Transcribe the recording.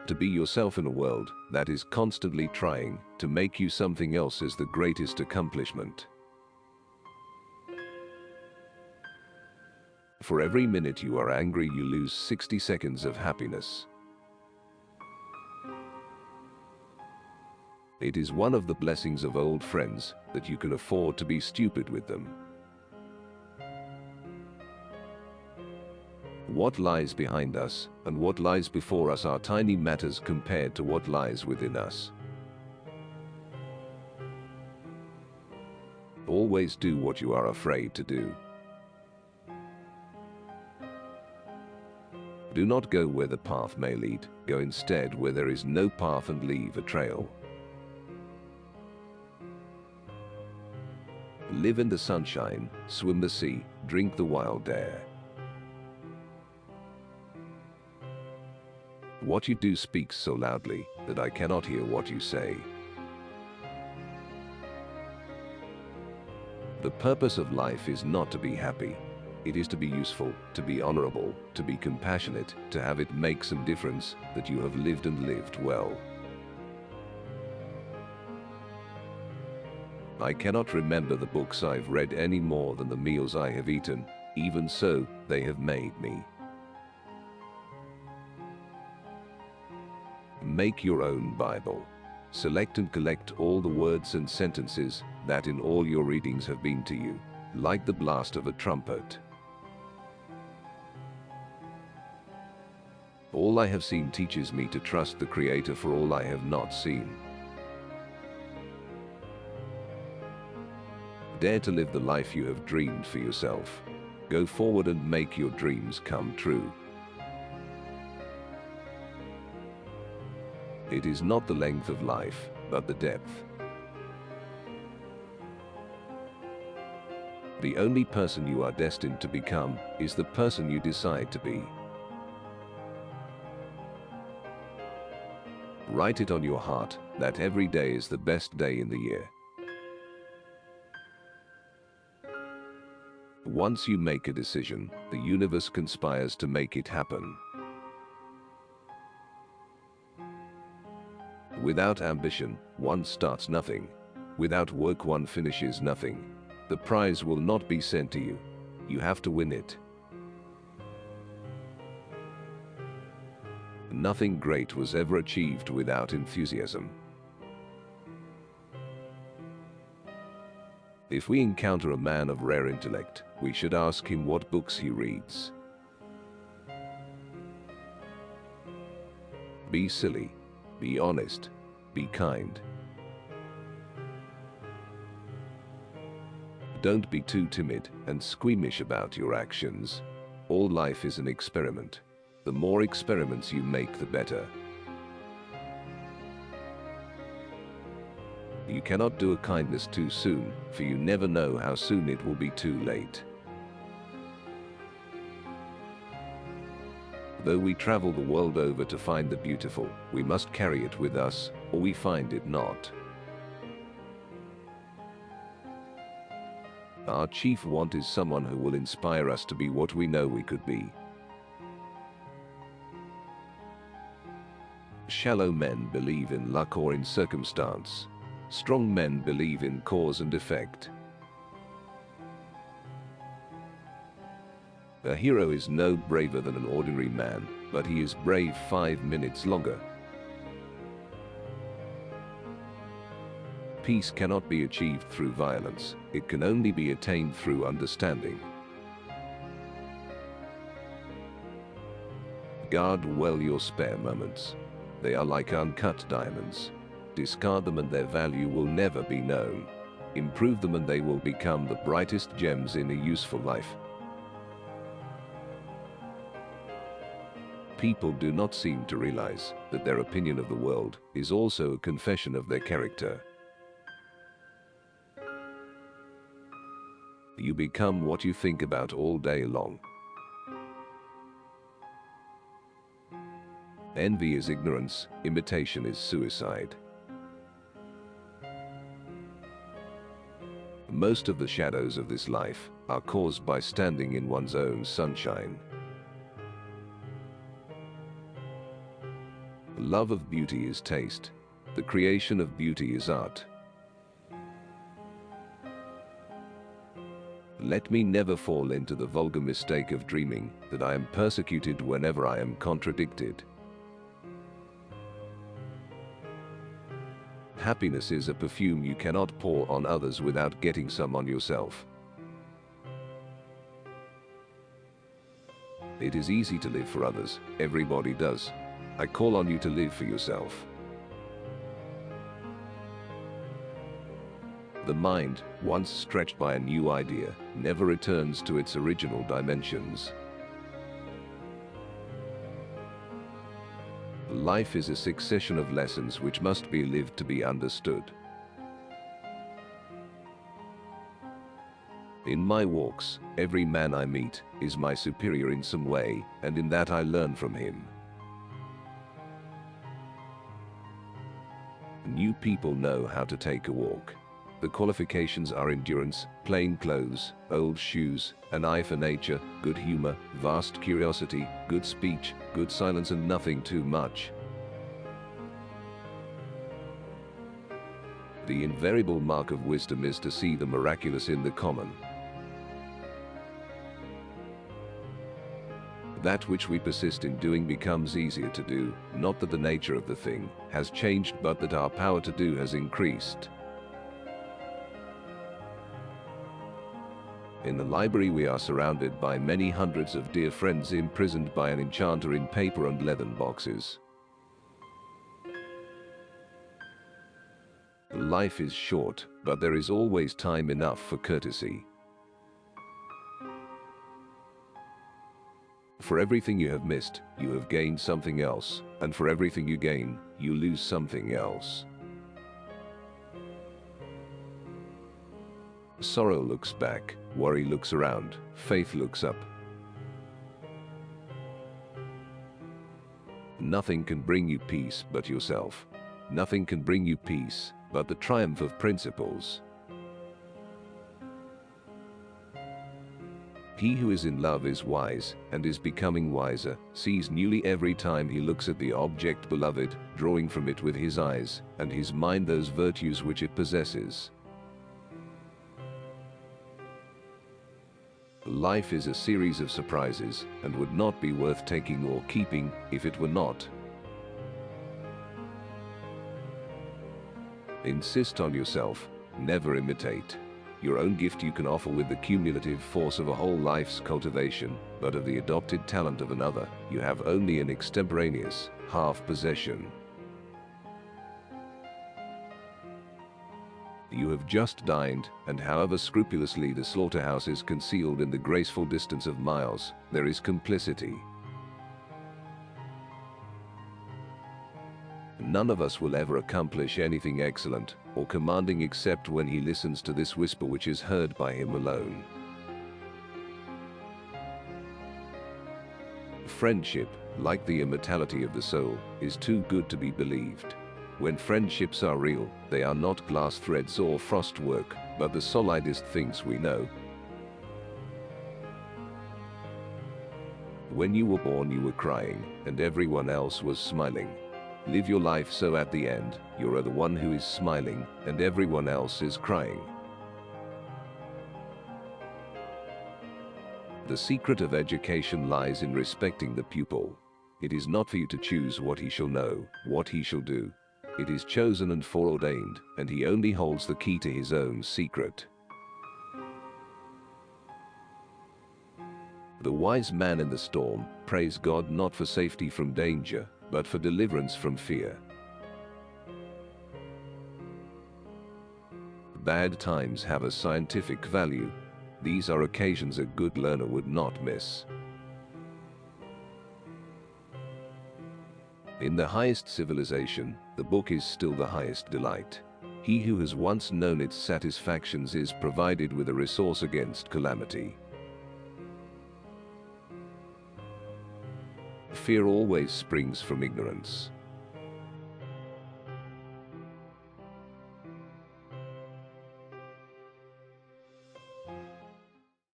To be yourself in a world that is constantly trying to make you something else is the greatest accomplishment. For every minute you are angry, you lose 60 seconds of happiness. It is one of the blessings of old friends that you can afford to be stupid with them. What lies behind us and what lies before us are tiny matters compared to what lies within us. Always do what you are afraid to do. Do not go where the path may lead, go instead where there is no path and leave a trail. Live in the sunshine, swim the sea, drink the wild air. What you do speaks so loudly that I cannot hear what you say. The purpose of life is not to be happy. It is to be useful, to be honorable, to be compassionate, to have it make some difference, that you have lived and lived well. I cannot remember the books I've read any more than the meals I have eaten. Even so, they have made me. Make your own Bible. Select and collect all the words and sentences that in all your readings have been to you, like the blast of a trumpet. All I have seen teaches me to trust the Creator for all I have not seen. Dare to live the life you have dreamed for yourself. Go forward and make your dreams come true. It is not the length of life, but the depth. The only person you are destined to become is the person you decide to be. Write it on your heart that every day is the best day in the year. Once you make a decision, the universe conspires to make it happen. Without ambition, one starts nothing. Without work, one finishes nothing. The prize will not be sent to you. You have to win it. Nothing great was ever achieved without enthusiasm. If we encounter a man of rare intellect, we should ask him what books he reads. Be silly. Be honest. Be kind. Don't be too timid and squeamish about your actions. All life is an experiment. The more experiments you make, the better. You cannot do a kindness too soon, for you never know how soon it will be too late. Though we travel the world over to find the beautiful, we must carry it with us, or we find it not. Our chief want is someone who will inspire us to be what we know we could be. Shallow men believe in luck or in circumstance. Strong men believe in cause and effect. A hero is no braver than an ordinary man, but he is brave 5 minutes longer. Peace cannot be achieved through violence. It can only be attained through understanding. Guard well your spare moments. They are like uncut diamonds. Discard them and their value will never be known. Improve them and they will become the brightest gems in a useful life. People do not seem to realize that their opinion of the world is also a confession of their character. You become what you think about all day long. Envy is ignorance, imitation is suicide. Most of the shadows of this life are caused by standing in one's own sunshine. The love of beauty is taste. The creation of beauty is art. Let me never fall into the vulgar mistake of dreaming that I am persecuted whenever I am contradicted. Happiness is a perfume you cannot pour on others without getting some on yourself. It is easy to live for others, everybody does. I call on you to live for yourself. The mind, once stretched by a new idea, never returns to its original dimensions. Life is a succession of lessons which must be lived to be understood. In my walks, every man I meet is my superior in some way, and in that I learn from him. New people know how to take a walk. The qualifications are endurance, plain clothes, old shoes, an eye for nature, good humor, vast curiosity, good speech, good silence, and nothing too much. The invariable mark of wisdom is to see the miraculous in the common. That which we persist in doing becomes easier to do, not that the nature of the thing has changed, but that our power to do has increased. In the library we are surrounded by many hundreds of dear friends imprisoned by an enchanter in paper and leathern boxes. Life is short, but there is always time enough for courtesy. For everything you have missed, you have gained something else, and for everything you gain, you lose something else. Sorrow looks back, worry looks around, faith looks up. Nothing can bring you peace but yourself. Nothing can bring you peace but the triumph of principles. He who is in love is wise, and is becoming wiser, sees newly every time he looks at the object beloved, drawing from it with his eyes and his mind those virtues which it possesses. Life is a series of surprises, and would not be worth taking or keeping if it were not. Insist on yourself, never imitate. Your own gift you can offer with the cumulative force of a whole life's cultivation, but of the adopted talent of another, you have only an extemporaneous half possession. You have just dined, and however scrupulously the slaughterhouse is concealed in the graceful distance of miles, there is complicity. None of us will ever accomplish anything excellent or commanding except when he listens to this whisper which is heard by him alone. Friendship, like the immortality of the soul, is too good to be believed. When friendships are real, they are not glass threads or frostwork, but the solidest things we know. When you were born you were crying, and everyone else was smiling. Live your life so at the end, you are the one who is smiling, and everyone else is crying. The secret of education lies in respecting the pupil. It is not for you to choose what he shall know, what he shall do. It is chosen and foreordained, and he only holds the key to his own secret. The wise man in the storm prays God not for safety from danger, but for deliverance from fear. Bad times have a scientific value. These are occasions a good learner would not miss. In the highest civilization, the book is still the highest delight. He who has once known its satisfactions is provided with a resource against calamity. Fear always springs from ignorance.